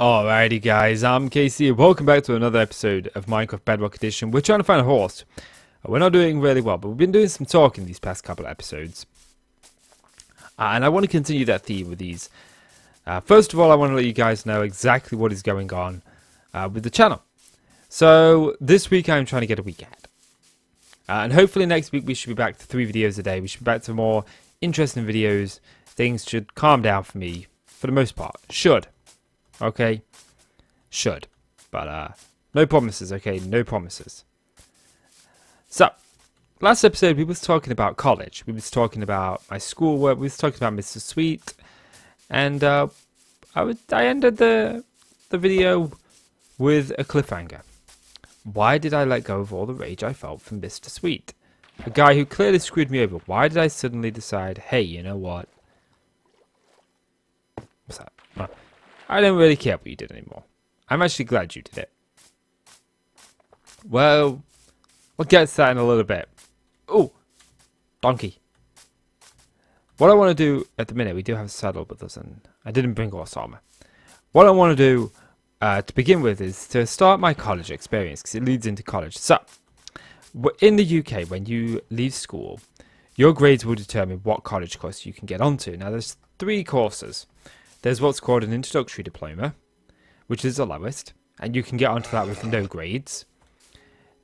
Alrighty guys, I'm Casey and welcome back to another episode of Minecraft Bedrock Edition. We're trying to find a horse. We're not doing really well, but we've been doing some talking these past couple of episodes. And I want to continue that theme with these. First of all, I want to let you guys know exactly what is going on with the channel. So, this week I'm trying to get a week ahead. And hopefully next week we should be back to 3 videos a day. We should be back to more interesting videos. Things should calm down for me, for the most part. Should. Okay, should, but no promises. Okay, no promises. So, last episode we was talking about college. We was talking about my schoolwork. We was talking about Mr. Sweet, and I ended the video with a cliffhanger. Why did I let go of all the rage I felt from Mr. Sweet, a guy who clearly screwed me over? Why did I suddenly decide, hey, you know what? What's that? I don't really care what you did anymore. I'm actually glad you did it. Well, we'll get to that in a little bit. Oh, donkey. What I want to do at the minute, we do have a saddle with us, and I didn't bring horse armor. What I want to do to begin with is to start my college experience, because it leads into college. So, in the UK, when you leave school, your grades will determine what college course you can get onto. Now, there's 3 courses. There's what's called an introductory diploma, which is the lowest, and you can get onto that with no grades.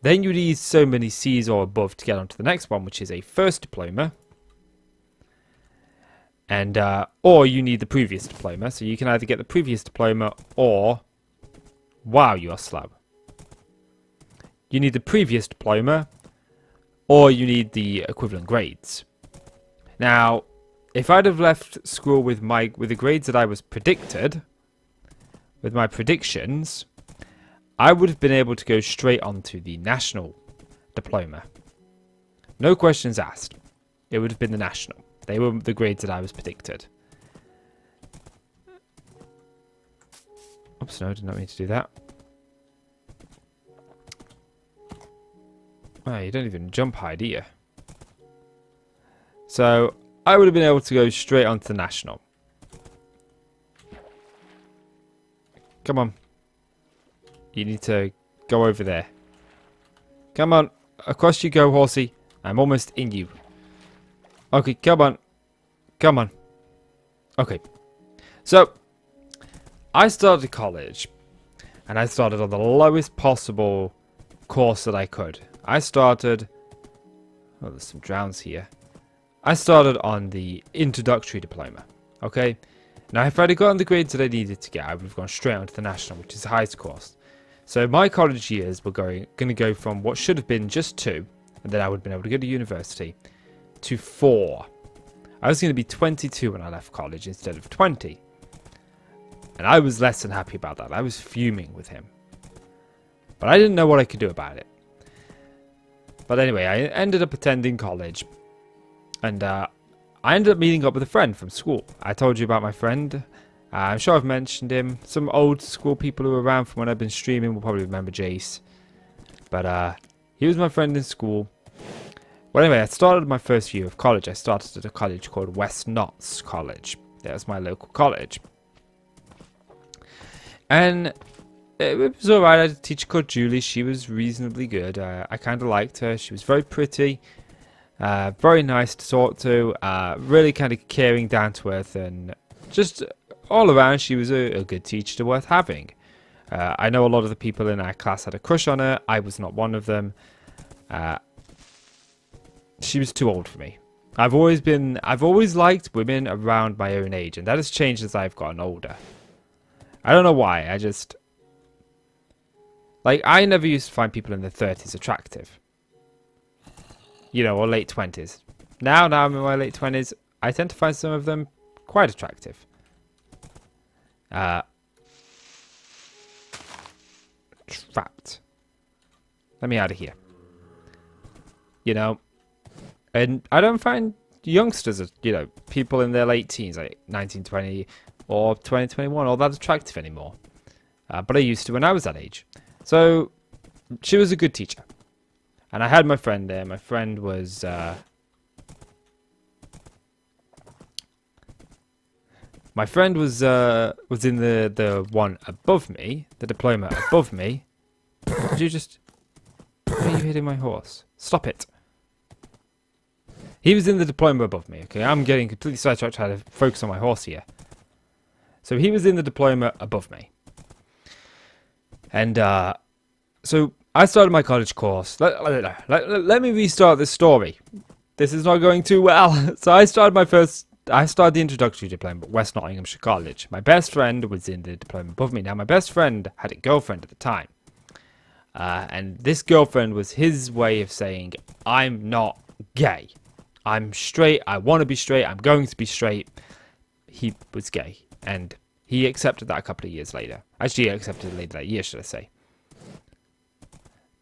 Then you need so many C's or above to get onto the next one, which is a first diploma. And or you need the previous diploma, so you can either get the previous diploma or, wow, you're slow. You need the previous diploma, or you need the equivalent grades. Now, if I'd have left school with the grades that I was predicted, with my predictions, I would have been able to go straight onto the national diploma. No questions asked. It would have been the national. They were the grades that I was predicted. Oops, no, I did not mean to do that. Oh, you don't even jump high, do you? So, I would have been able to go straight onto the national. Come on. You need to go over there. Come on. Across you go, horsey. I'm almost in you. Okay, come on. Come on. Okay. So, I started college. And I started on the lowest possible course that I could. I started... Oh, there's some drowns here. I started on the introductory diploma, okay? Now, if I'd have gotten the grades that I needed to get, I would have gone straight onto the national, which is the highest course. So my college years were going to go from what should have been just 2, and then I would have been able to go to university, to 4. I was going to be 22 when I left college instead of 20. And I was less than happy about that. I was fuming with him. But I didn't know what I could do about it. But anyway, I ended up attending college. And I ended up meeting up with a friend from school. I told you about my friend. I'm sure I've mentioned him. Some old school people who were around from when I've been streaming will probably remember Jace. But he was my friend in school. Well, anyway, I started my first year of college. I started at a college called West Notts College. That was my local college. And it was alright. I had a teacher called Julie. She was reasonably good. I kind of liked her. She was very pretty. Very nice to talk to, really kind of caring, down to earth, and just all around she was a good teacher worth having. I know a lot of the people in our class had a crush on her. I was not one of them. She was too old for me. I've always liked women around my own age, and that has changed as I've gotten older. I don't know why, I never used to find people in their 30s attractive. You know, or late 20s. Now I'm in my late 20s. I tend to find some of them quite attractive. Trapped. Let me out of here. You know, and I don't find youngsters, you know, people in their late teens, like 19, 20, or 20, 21, all that attractive anymore. But I used to when I was that age. So, she was a good teacher. And I had my friend there. My friend was My friend was in the one above me, the diploma above me. Did you just... Why are you hitting my horse? Stop it. He was in the diploma above me. Okay, I'm getting completely sidetracked trying to focus on my horse here. So he was in the diploma above me. And so I started my college course. Let me restart this story. This is not going too well. So I started the introductory diploma at West Nottinghamshire College. My best friend was in the diploma above me. Now, my best friend had a girlfriend at the time. And this girlfriend was his way of saying, I'm not gay. I'm straight. I want to be straight. I'm going to be straight. He was gay. And he accepted that a couple of years later. Actually, he accepted it later that year, should I say.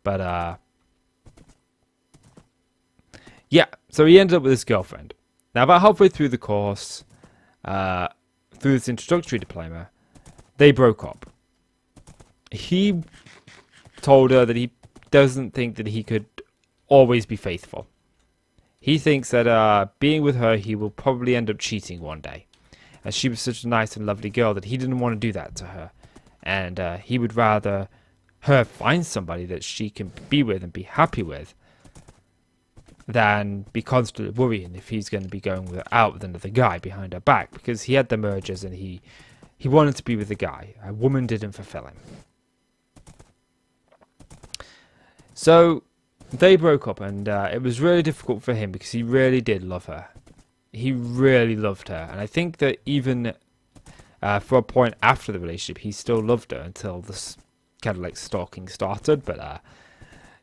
But, yeah. So he ended up with his girlfriend. Now, about halfway through the course, through this introductory diploma, they broke up. He told her that he doesn't think that he could always be faithful. He thinks that being with her, he will probably end up cheating one day. As she was such a nice and lovely girl that he didn't want to do that to her. And he would rather her find somebody that she can be with and be happy with than be constantly worrying if he's going to be going out with another guy behind her back. Because he had the mergers and he wanted to be with a guy. A woman didn't fulfill him. So they broke up, and it was really difficult for him because he really did love her. He really loved her, and I think that even for a point after the relationship, he still loved her until this kind of like stalking started. But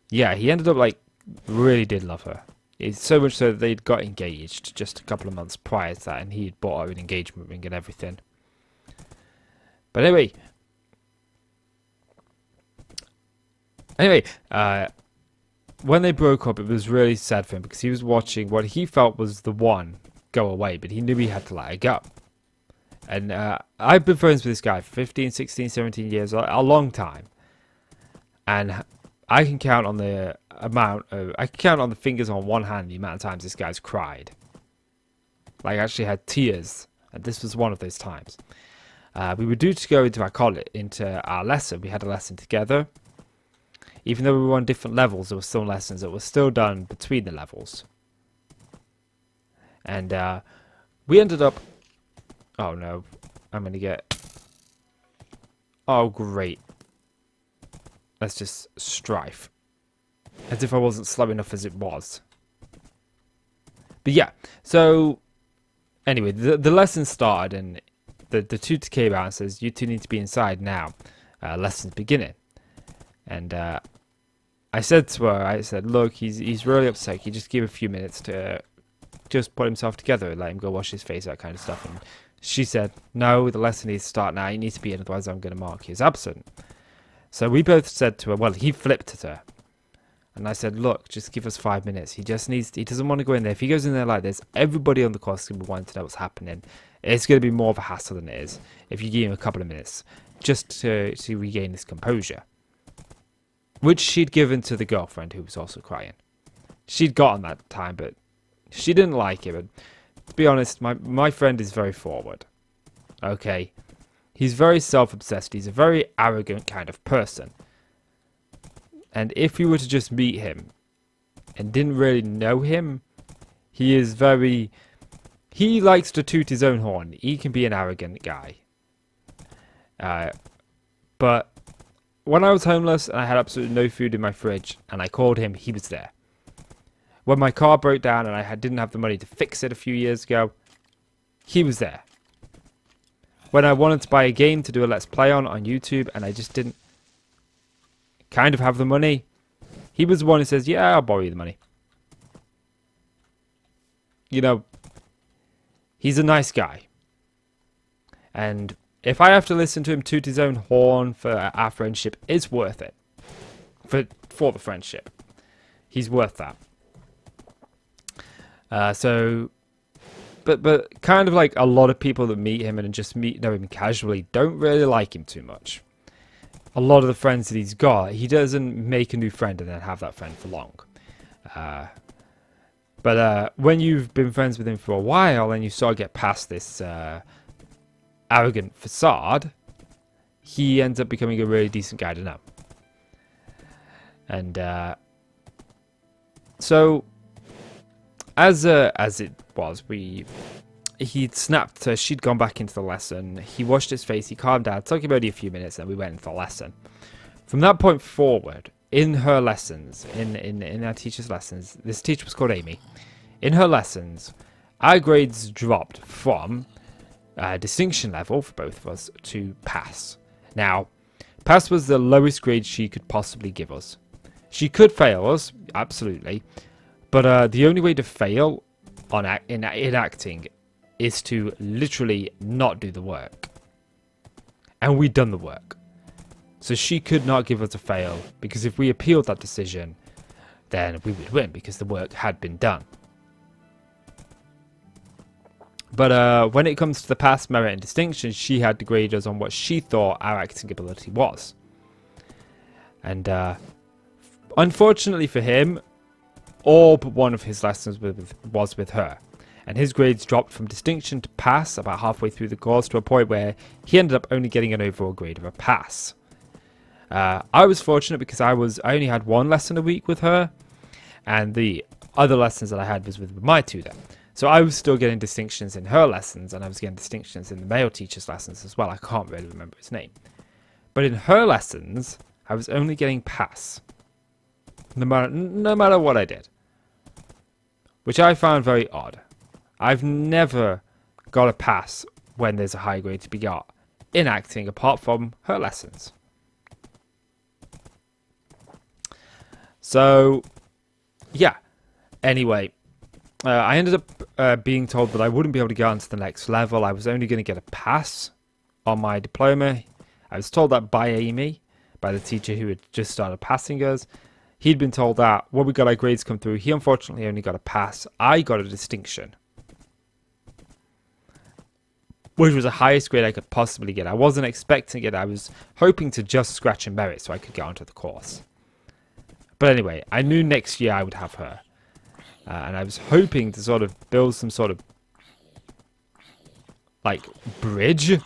yeah, he ended up like really did love her. It's so much so that they'd got engaged just a couple of months prior to that, and he had bought her an engagement ring and everything. But anyway, when they broke up, it was really sad for him because he was watching what he felt was the one go away, but he knew he had to let her go. And I've been friends with this guy for 15, 16, 17 years, a long time. And I can count on the fingers on one hand the amount of times this guy's cried. Like, actually had tears. And this was one of those times. We were due to go into our lesson. We had a lesson together. Even though we were on different levels, there were still lessons that were still done between the levels. And we ended up... Oh no, I'm going to get... Oh great. That's just strife. As if I wasn't slow enough as it was. But yeah, so... Anyway, the lesson started and the tutor came out and says, you two need to be inside now. Lesson's beginning. And I said to her, look, he's really upset. Can you just give a few minutes to just put himself together and let him go wash his face, that kind of stuff. And she said, no, the lesson needs to start now. You need to be in, otherwise I'm going to mark you as absent. So we both said to her, well, he flipped at her. And I said, look, just give us 5 minutes. He doesn't want to go in there. If he goes in there like this, everybody on the course is going to be wanting to know what's happening. It's going to be more of a hassle than it is if you give him a couple of minutes just to regain his composure. Which she'd given to the girlfriend who was also crying. She'd gotten that time, but she didn't like it. But to be honest, my friend is very forward. Okay? He's very self-obsessed. He's a very arrogant kind of person. And if you were to just meet him and didn't really know him, he is very... He likes to toot his own horn. He can be an arrogant guy. But when I was homeless and I had absolutely no food in my fridge and I called him, he was there. When my car broke down and I didn't have the money to fix it a few years ago, he was there. When I wanted to buy a game to do a Let's Play on YouTube and I just didn't kind of have the money, he was the one who says, yeah, I'll borrow you the money. You know, he's a nice guy. And if I have to listen to him toot his own horn for our friendship, it's worth it. For the friendship. He's worth that. But kind of like a lot of people that meet him and just know him casually don't really like him too much. A lot of the friends that he's got, he doesn't make a new friend and then have that friend for long. But when you've been friends with him for a while and you sort of get past this arrogant facade, he ends up becoming a really decent guy to know. And so, as it was, he'd snapped. She'd gone back into the lesson. He washed his face. He calmed down. It took him only a few minutes, and we went into the lesson. From that point forward, in her lessons, in our teacher's lessons, this teacher was called Amy. In her lessons, our grades dropped from distinction level for both of us to pass. Now, pass was the lowest grade she could possibly give us. She could fail us, absolutely, but the only way to fail in acting is to literally not do the work. And we'd done the work. So she could not give us a fail, because if we appealed that decision, then we would win, because the work had been done. But when it comes to the pass, merit, and distinction, she had to grade us on what she thought our acting ability was. And unfortunately for him, all but one of his lessons was with her. And his grades dropped from distinction to pass about halfway through the course, to a point where he ended up only getting an overall grade of a pass. I was fortunate because I only had one lesson a week with her, and the other lessons that I had was with my tutor. So I was still getting distinctions in her lessons, and I was getting distinctions in the male teacher's lessons as well. I can't really remember his name. But in her lessons, I was only getting pass, no matter what I did, which I found very odd. I've never got a pass when there's a high grade to be got in acting, apart from her lessons. So, yeah. Anyway, I ended up being told that I wouldn't be able to get on to the next level. I was only going to get a pass on my diploma. I was told that by Amy, by the teacher who had just started passing us. He'd been told that when we got our grades come through, he unfortunately only got a pass. I got a distinction, which was the highest grade I could possibly get. I wasn't expecting it. I was hoping to just scratch and merit so I could get onto the course. But anyway, I knew next year I would have her. And I was hoping to sort of build some sort of, like, bridge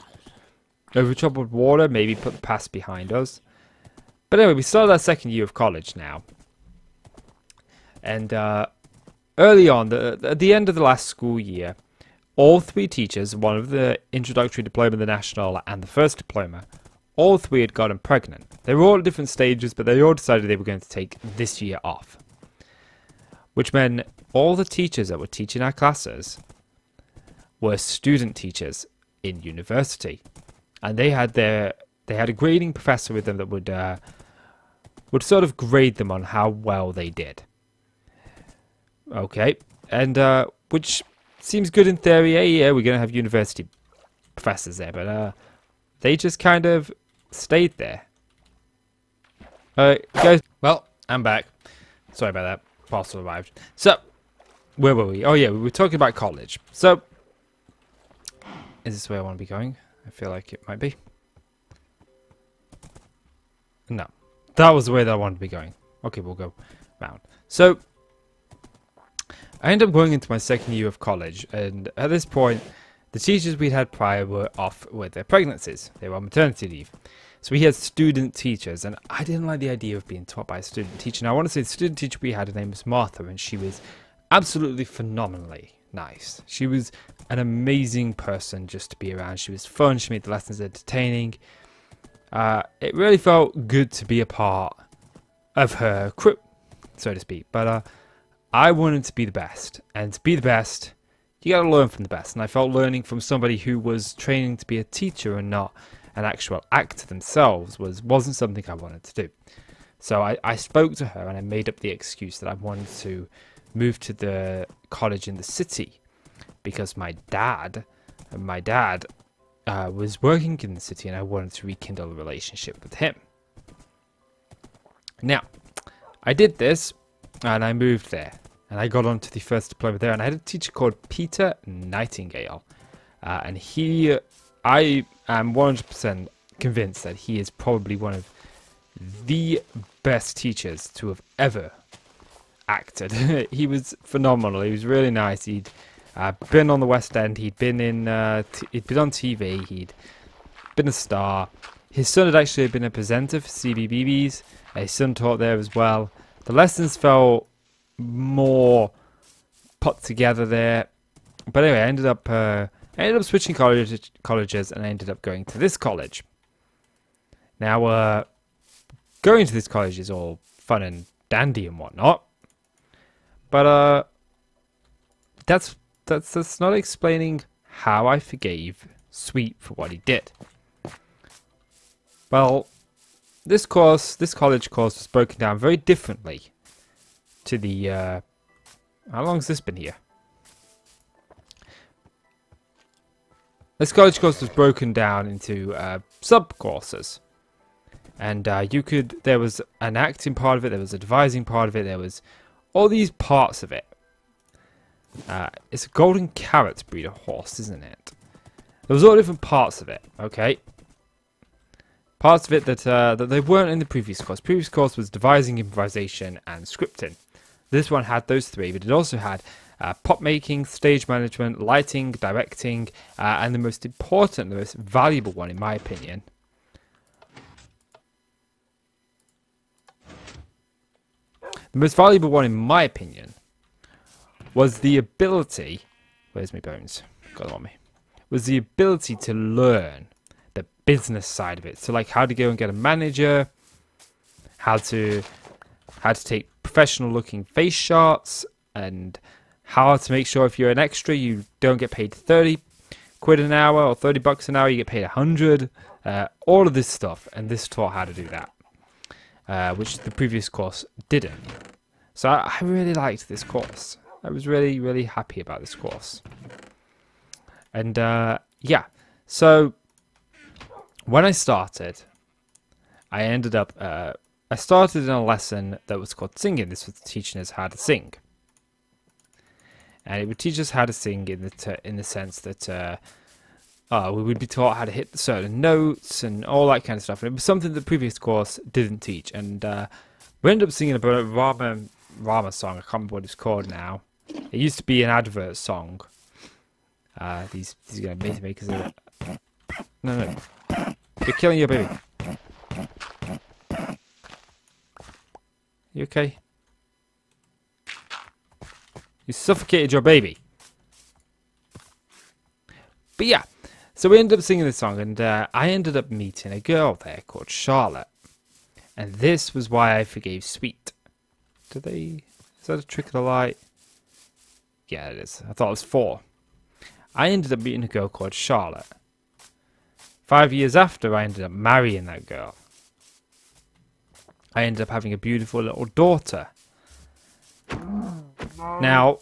over troubled water. Maybe put the past behind us. But anyway, we started our second year of college now. And early on, at the end of the last school year, all three teachers, one of the introductory diploma, the national, and the first diploma, all three had gotten pregnant. They were all at different stages, but they all decided they were going to take this year off. Which meant all the teachers that were teaching our classes were student teachers in university. And they had a grading professor with them that would sort of grade them on how well they did. Okay, and which seems good in theory. Yeah, we're going to have university professors there, but they just kind of stayed there. Guys, well, I'm back. Sorry about that. Parcel arrived. So, where were we? Oh yeah, we were talking about college. So, is this where I want to be going? I feel like it might be. No, that was the way that I wanted to be going. Okay, we'll go round. So, I ended up going into my second year of college, and at this point, the teachers we'd had prior were off with their pregnancies. They were on maternity leave. So we had student teachers, and I didn't like the idea of being taught by a student teacher. Now, I want to say the student teacher we had, her name was Martha, and she was absolutely phenomenally nice. She was an amazing person just to be around. She was fun. She made the lessons entertaining. It really felt good to be a part of her crew, so to speak. But I wanted to be the best, and to be the best, you got to learn from the best. And I felt learning from somebody who was training to be a teacher and not an actual actor themselves wasn't something I wanted to do. So I spoke to her, and I made up the excuse that I wanted to move to the college in the city because my dad was working in the city, and I wanted to rekindle a relationship with him. Now, I did this, and I moved there, and I got onto the first diploma there, and I had a teacher called Peter Nightingale, and I am 100% convinced that he is probably one of the best teachers to have ever acted. He was phenomenal. He was really nice. He'd Been on the West End. He'd been in. He'd been on TV. He'd been a star. His son had actually been a presenter for CBBBs. His son taught there as well. The lessons felt more put together there. But anyway, I ended up switching colleges, and I ended up going to this college. Now, going to this college is all fun and dandy and whatnot, but that's not explaining how I forgave Sweet for what he did. Well, this college course was broken down very differently to the, how long's this been here? This college course was broken down into sub-courses. And there was an acting part of it, there was a devising part of it, there was all these parts of it. It's a golden carrot breed of horse, isn't it? There was all different parts of it, okay? Parts of it that they weren't in the previous course. Previous course was devising, improvisation, and scripting. This one had those three, but it also had pop making, stage management, lighting, directing, and the most important, the most valuable one, in my opinion, was the ability. Where's my bones? Got them on me. Was the ability to learn the business side of it. So, like, how to go and get a manager, how to take professional-looking face shots, and how to make sure if you're an extra, you don't get paid 30 quid an hour or 30 bucks an hour. You get paid 100. All of this stuff, and this taught how to do that, which the previous course didn't. So I really liked this course. I was really, really happy about this course. And yeah, so when I started, I ended up, I started in a lesson that was called singing. This was teaching us how to sing. And it would teach us how to sing in the sense that we would be taught how to hit certain notes and all that kind of stuff. And it was something the previous course didn't teach. And we ended up singing a Rama song. I can't remember what it's called now. It used to be an advert song. These are going to make us... No. You're killing your baby. You okay? You suffocated your baby. But yeah, so we ended up singing this song, and I ended up meeting a girl there called Charlotte. And this was why I forgave Sweet. Is that a trick of the light? Yeah, it is. I thought it was 4. I ended up meeting a girl called Charlotte. 5 years after, I ended up marrying that girl. I ended up having a beautiful little daughter. Now,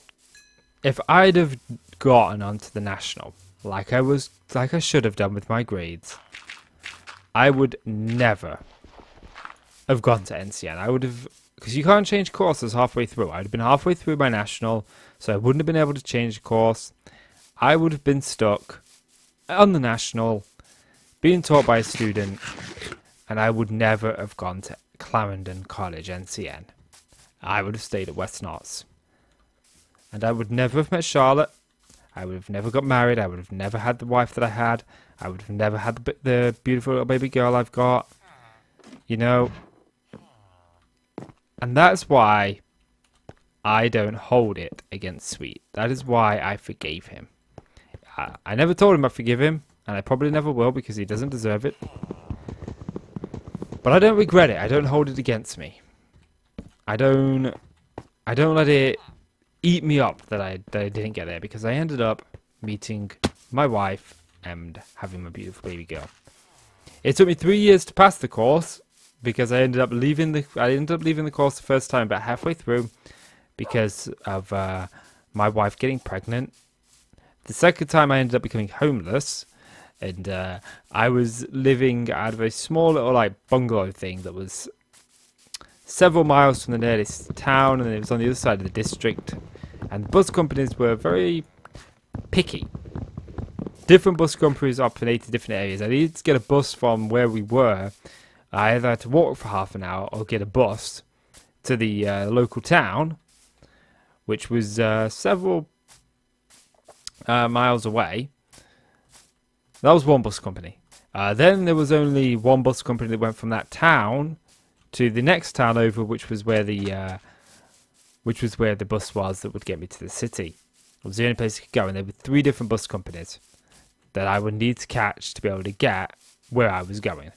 if I'd have gotten onto the national, like I should have done with my grades, I would never have gone to NCN. I would have, because you can't change courses halfway through. I'd have been halfway through my national, so I wouldn't have been able to change the course. I would have been stuck on the national, being taught by a student, and I would never have gone to Clarendon College, NCN. I would have stayed at West Notts. And I would never have met Charlotte. I would have never got married. I would have never had the wife that I had. I would have never had the beautiful little baby girl I've got. You know. And that's why I don't hold it against Sweet. That is why I forgave him. I never told him I forgive him. And I probably never will because he doesn't deserve it. But I don't regret it. I don't hold it against me. I don't let it eat me up that I didn't get there, because I ended up meeting my wife and having my beautiful baby girl. It took me 3 years to pass the course because I ended up leaving the course the first time about halfway through because of my wife getting pregnant. The second time I ended up becoming homeless, and I was living out of a small little like bungalow thing that was several miles from the nearest town, and it was on the other side of the district. And bus companies were very picky. Different bus companies operate in different areas. I needed to get a bus from where we were. I either had to walk for half an hour or get a bus to the local town, which was several miles away. That was one bus company. Then there was only one bus company that went from that town to the next town over, which was where the bus was that would get me to the city. It was the only place I could go, and there were 3 different bus companies that I would need to catch to be able to get where I was going.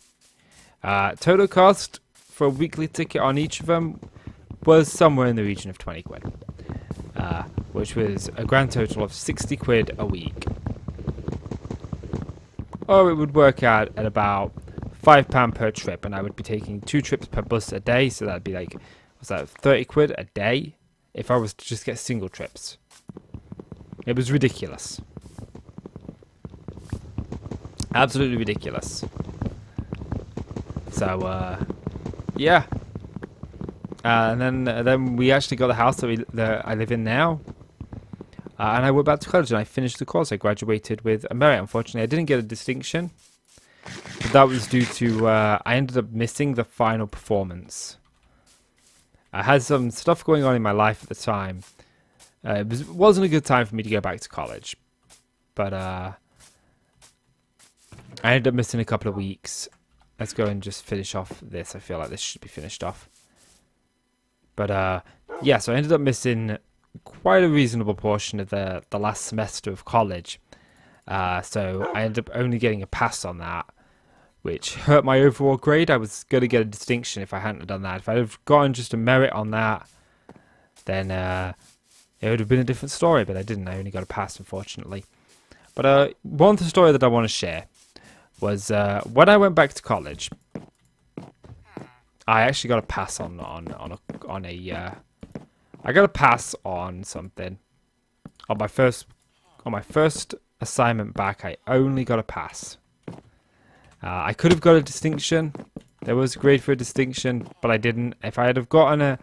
Total cost for a weekly ticket on each of them was somewhere in the region of 20 quid, which was a grand total of 60 quid a week. Or it would work out at about £5 per trip, and I would be taking 2 trips per bus a day, so that'd be like, what's that, 30 quid a day if I was to just get single trips. It was ridiculous. Absolutely ridiculous. So, yeah. And then we actually got the house that I live in now. And I went back to college and I finished the course. I graduated with a merit. Unfortunately, I didn't get a distinction. But that was due to, I ended up missing the final performance. I had some stuff going on in my life at the time. It wasn't a good time for me to go back to college. But I ended up missing a couple of weeks. Let's go and just finish off this. I feel like this should be finished off. But yeah, so I ended up missing quite a reasonable portion of the last semester of college. So I ended up only getting a pass on that, which hurt my overall grade. I was going to get a distinction if I hadn't done that. If I'd have gotten just a merit on that, then it would have been a different story, but I didn't. I only got a pass, unfortunately. But one story that I want to share was when I went back to college, I actually got a pass on I got a pass on something. On my first assignment back, I only got a pass. I could have got a distinction. There was a grade for a distinction, but I didn't. If I had have gotten a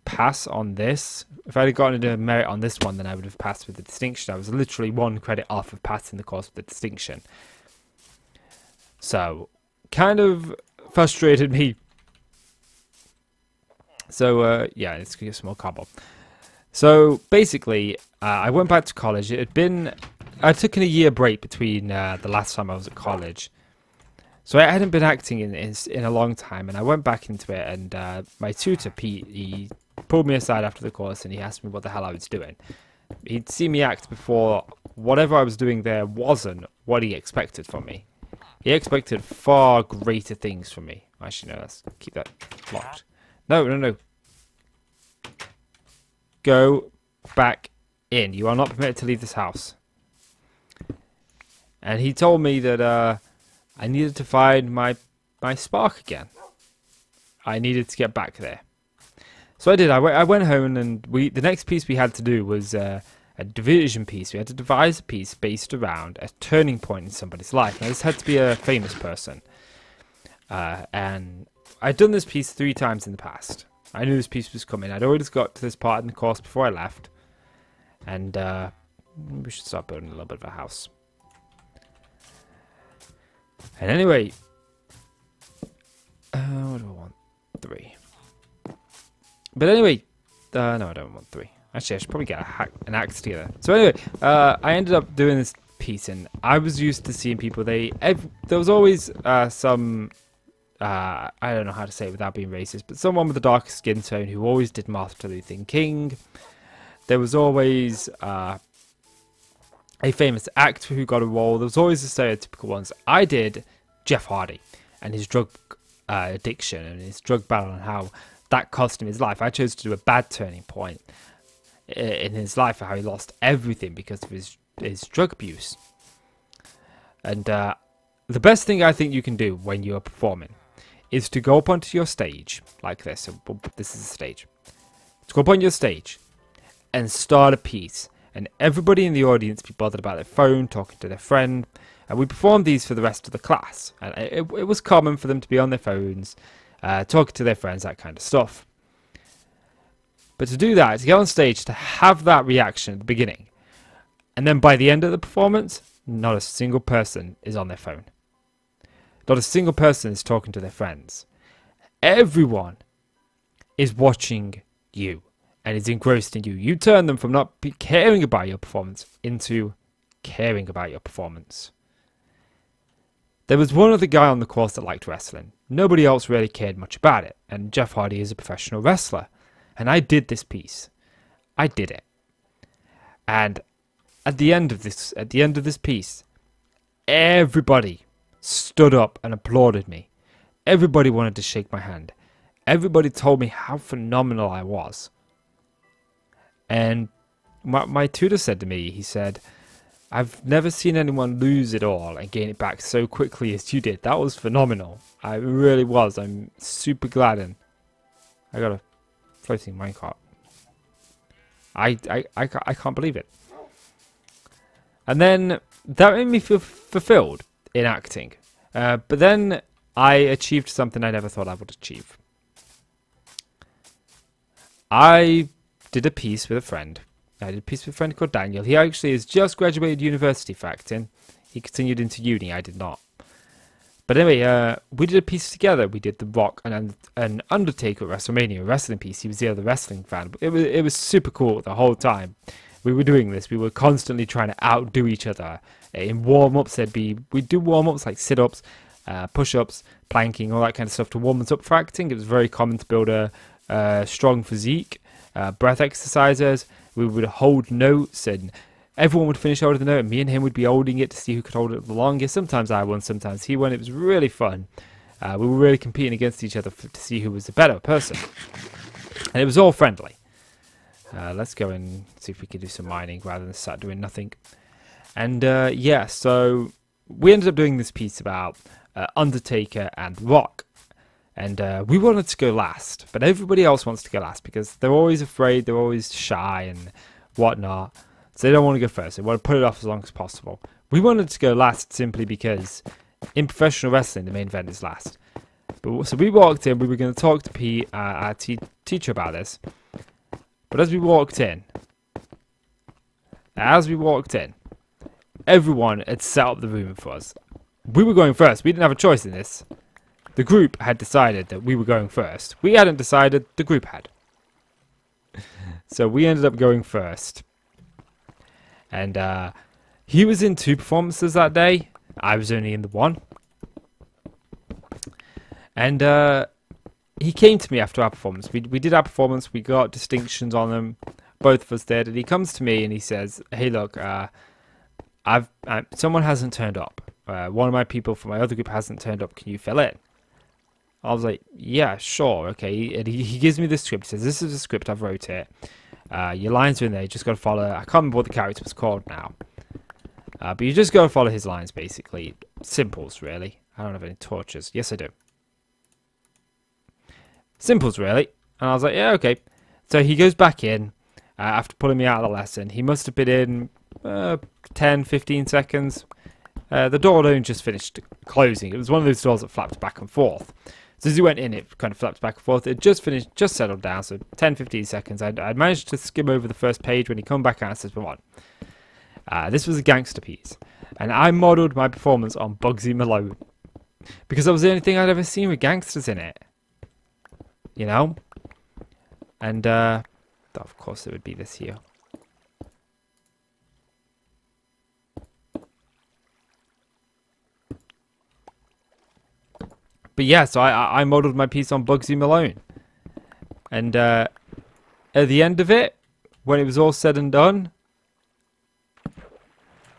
pass on this, if I had gotten a merit on this one, then I would have passed with the distinction. I was literally 1 credit off of passing the course with the distinction. So, kind of frustrated me. So, yeah, let's get some more cobble. So, basically, I went back to college. It had been... I took a year break between the last time I was at college. So, I hadn't been acting in a long time, and I went back into it, and my tutor, Pete, he pulled me aside after the course, and he asked me what the hell I was doing. He'd seen me act before. Whatever I was doing there wasn't what he expected from me. He expected far greater things from me. Actually, no, let's keep that locked. No. Go back in. You are not permitted to leave this house. And he told me that I needed to find my spark again. I needed to get back there. So I did. I went home, and the next piece we had to do was a division piece. We had to devise a piece based around a turning point in somebody's life. Now, this had to be a famous person. And I'd done this piece 3 times in the past. I knew this piece was coming. I'd already got to this part in the course before I left. And we should start building a little bit of a house. And anyway, what do I want? 3. But anyway, no, I don't want 3. Actually, I should probably get an axe together. So anyway, I ended up doing this piece, and I was used to seeing people. There was always some, I don't know how to say it without being racist, but someone with a darker skin tone who always did Martin Luther King. There was always a famous actor who got a role. There was always the stereotypical ones. I did Jeff Hardy and his drug addiction and his drug battle and how that cost him his life. I chose to do a bad turning point in his life, how he lost everything because of his drug abuse. And the best thing I think you can do when you're performing is to go up onto your stage like this. So this is a stage. To go up on your stage and start a piece, and everybody in the audience be bothered about their phone, talking to their friend. And we performed these for the rest of the class, and it was common for them to be on their phones, talking to their friends, that kind of stuff. But to do that, to get on stage, to have that reaction at the beginning, and then by the end of the performance, not a single person is on their phone. Not a single person is talking to their friends. Everyone is watching you and is engrossed in you. You turn them from not caring about your performance into caring about your performance. There was one other guy on the course that liked wrestling. Nobody else really cared much about it, and Jeff Hardy is a professional wrestler. And I did this piece. I did it. And at the end of this piece, everybody stood up and applauded me. Everybody wanted to shake my hand. Everybody told me how phenomenal I was. And my tutor said to me, he said, I've never seen anyone lose it all and gain it back so quickly as you did. That was phenomenal. I really was. I'm super glad. And I got a floating minecart. I can't believe it. And then that made me feel fulfilled in acting. But then I achieved something I never thought I would achieve. I did a piece with a friend. I did a piece with a friend called Daniel. He actually has just graduated university for acting. He continued into uni. I did not. But anyway, we did a piece together. We did The Rock and an Undertaker at WrestleMania, a wrestling piece. He was the other wrestling fan. It was super cool the whole time. We were doing this. We were constantly trying to outdo each other. In warm-ups, we'd do warm-ups like sit-ups, push-ups, planking, all that kind of stuff to warm us up for acting. It was very common to build a strong physique, breath exercises. We would hold notes, and everyone would finish holding the note, and me and him would be holding it to see who could hold it the longest. Sometimes I won, sometimes he won. It was really fun. We were really competing against each other to see who was the better person. And it was all friendly. Let's go and see if we can do some mining rather than start doing nothing. And yeah, so we ended up doing this piece about Undertaker and Rock. And we wanted to go last, but everybody else wants to go last because they're always afraid, they're always shy and whatnot. So they don't want to go first. They want to put it off as long as possible. We wanted to go last simply because in professional wrestling, the main event is last. So we walked in, we were going to talk to Pete, our teacher, about this. But as we walked in, everyone had set up the room for us. We were going first. We didn't have a choice in this. The group had decided that we were going first. We hadn't decided, the group had. So we ended up going first. And he was in 2 performances that day. I was only in the 1. And he came to me after our performance. We did our performance. We got distinctions on them. Both of us did. And he comes to me and he says, hey, look, someone hasn't turned up. One of my people from my other group hasn't turned up. Can you fill in? I was like, yeah, sure, okay. And he gives me the script. He says, this is the script, I've wrote it. Your lines are in there, you just got to follow. I can't remember what the character was called now. But you just got to follow his lines, basically. Simples, really. I don't have any torches. Yes, I do. Simples, really. And I was like, yeah, okay. So he goes back in after pulling me out of the lesson. He must have been in 10, 15 seconds. The door had only just finished closing. It was one of those doors that flapped back and forth. So as he went in, it kind of flapped back and forth. It just finished, just settled down. So 10, 15 seconds. I'd managed to skim over the first page when he come back out and says, come on. This was a gangster piece. And I modelled my performance on Bugsy Malone. Because that was the only thing I'd ever seen with gangsters in it. You know? And, of course, it would be this here. But yeah, so I modelled my piece on Bugsy Malone. And at the end of it, when it was all said and done,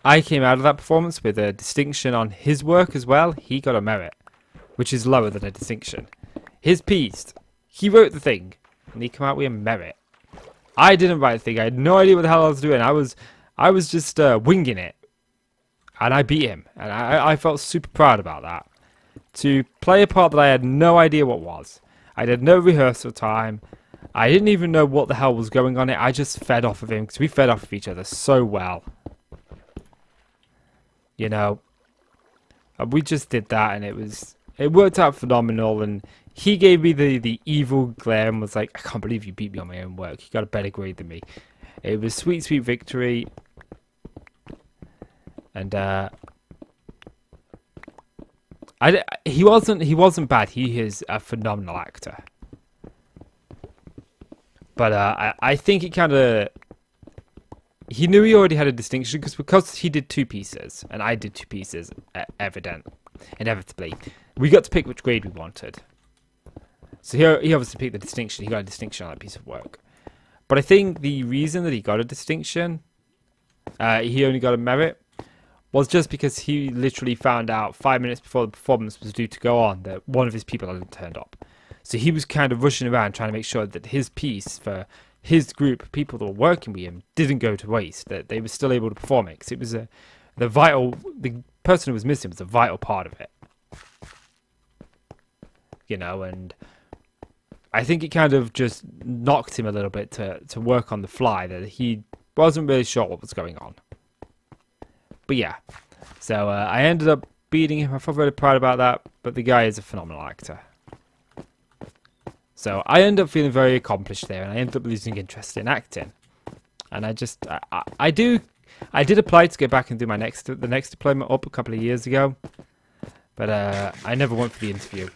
I came out of that performance with a distinction on his work as well. He got a merit, which is lower than a distinction. His piece, he wrote the thing, and he came out with a merit. I didn't write the thing. I had no idea what the hell I was doing. I was just winging it. And I beat him. And I felt super proud about that. To play a part that I had no idea what was. I had no rehearsal time. I didn't even know what the hell was going on. I just fed off of him because we fed off of each other so well. You know, we just did that and it worked out phenomenal. And he gave me the evil glare and was like, I can't believe you beat me on my own work. You got a better grade than me. It was sweet, sweet victory. And he wasn't bad. He is a phenomenal actor. But I think he knew he already had a distinction because he did 2 pieces and I did 2 pieces, inevitably. We got to pick which grade we wanted. So he obviously picked the distinction. He got a distinction on that piece of work. But I think the reason that he got a distinction, he only got a merit, was just because he literally found out 5 minutes before the performance was due to go on that one of his people hadn't turned up. So he was kind of rushing around trying to make sure that his piece for his group of people that were working with him didn't go to waste, that they were still able to perform it. Because it was the person who was missing was a vital part of it. You know, and I think it kind of just knocked him a little bit to work on the fly, that he wasn't really sure what was going on. But yeah, so I ended up beating him. I felt really proud about that, but the guy is a phenomenal actor. So I ended up feeling very accomplished there, and I ended up losing interest in acting. And I did apply to get back and do the next deployment up a couple of years ago, but I never went for the interview.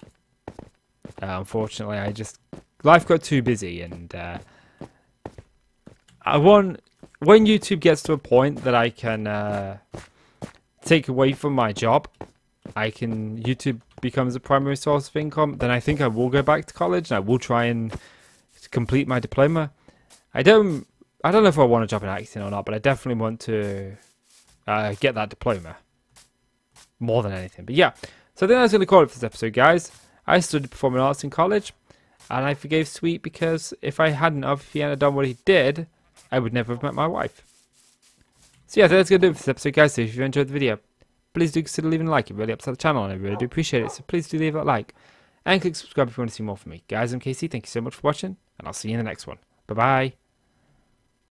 Unfortunately, life got too busy, and when YouTube gets to a point that I can take away from my job, YouTube becomes a primary source of income, then I think I will go back to college and I will try and complete my diploma. I don't know if I want a job in acting or not, but I definitely want to get that diploma more than anything. But yeah, so I think that's going to call it for this episode, guys. I studied performing arts in college, and I forgave Sweet because if he hadn't done what he did, I would never have met my wife. So yeah, that's going to do it for this episode, guys. So if you enjoyed the video, please do consider leaving a like. It really helps out the channel, and I really do appreciate it. So please do leave that like, and click subscribe if you want to see more from me. Guys, I'm Casey. Thank you so much for watching, and I'll see you in the next one. Bye-bye.